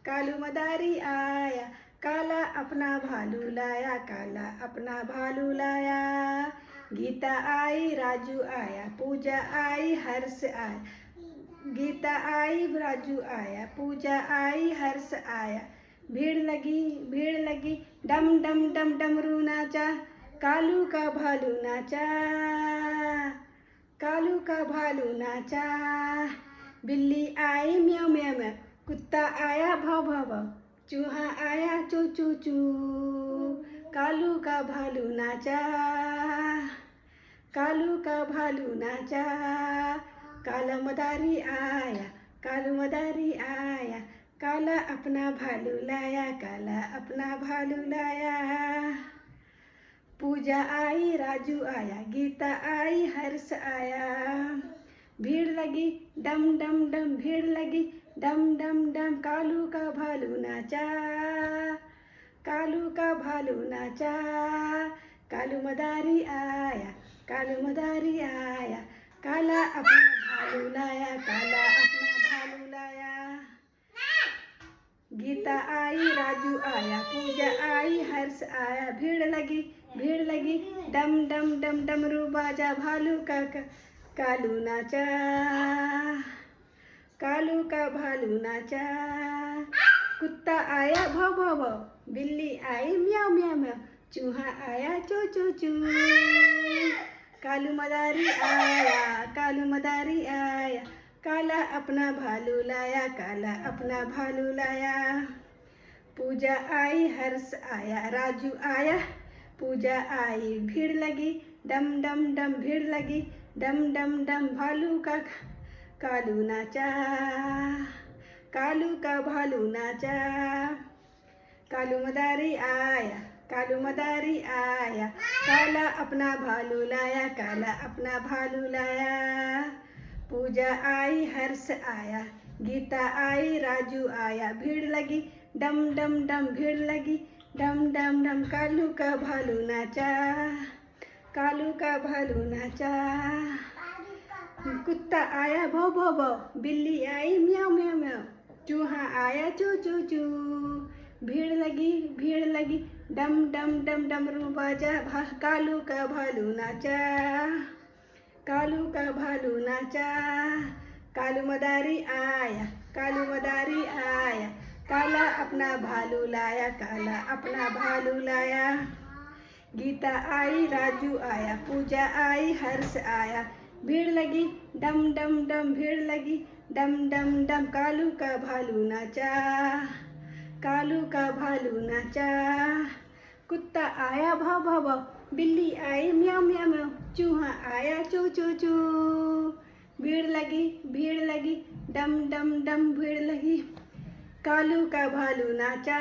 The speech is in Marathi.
कालू मदारी आया, काला अपना भालू लाया, काला अपना भालू लाया। गीता आई, राजू आया, पूजा आई, हर्ष आया। गीता आई, राजू आया, पूजा आई, हर्ष आया। भीड़ लगी, डम डम डम डमरू नाचा, कालू का भालू नाचा, कालू का भालू नाचा। बिल्ली आई म्याऊ म्याऊ म्याऊ, कुत्ता आया भौ भौ भौ, चूहा आया चू चू चू, कालू का भालू नाचा, कालू का भालू नाचा। काला मदारी आया, कालू मदारी आया, काला अपना भालू लाया, काला अपना भालू लाया। पूजा आई, राजू आया, गीता आई, हर्ष आया। भीड़ लगी, डम डम डम, भीड़ लगी, डम डम डम, कालू का भालू नाचा, कालू का भालू नाचा। कालू मदारी आया, कालू मदारी आया, काला अपना भालू लाया, काला अपना भालू लाया। गीता आई, राजू आया, पूजा आई, हर्ष आया। भीड़ लगी, डम डम डम, डमरू बाजा, भालू का कालू नाचा, कालू का भालू नाचा। कुत्ता आया भौ भौ भौ, बिल्ली आई म्याऊ म्याऊ म्याऊ, चूहा आया चू चू चू, कालू मदारी आया, कालू मदारी आया, काला अपना भालू लाया, काला अपना भालू लाया। पूजा आई, हर्ष आया, राजू आया, पूजा आई। भीड़ लगी, डम डम डम, भीड़ लगी, डम डम डम, भालू का कालू नाचा, कालू का भालू नाचा। कालू मदारी आया, कालू मदारी आया, काला अपना भालू लाया, काला अपना भालू लाया। पूजा आई, हर्ष आया, गीता आई, राजू आया। भीड़ लगी, डम डम डम, भीड़ लगी, डम डम डम, कालू का भालू नाचा, कालू का भालू नाचा। कुत्ता आया भौ भौ भौ, बिल्ली आई म्याऊ म्याऊ म्याऊ, चूहा आया चू चू चू। भीड़ लगी, डम डम डम, डमरू बाजा, कालू का भालू नाचा, कालू का भालू नाचा। कालू मदारी आया, कालू मदारी आया, काला अपना भालू लाया, काला अपना भालू लाया। गीता आई, राजू आया, पूजा आई, हर्ष आया। भीड़ लगी, डम डम डम, भीड़ लगी, डम डम डम, कालू का भालू नाचा, कालू का भालू नाचा। कुत्ता आया भौ भौ भौ, बिल्ली आई म्याऊ म्याऊ म्याऊ, चूहा आया चू चू चू। भीड़ लगी, डम डम डम, भीड़ लगी, कालू का भालू नाचा।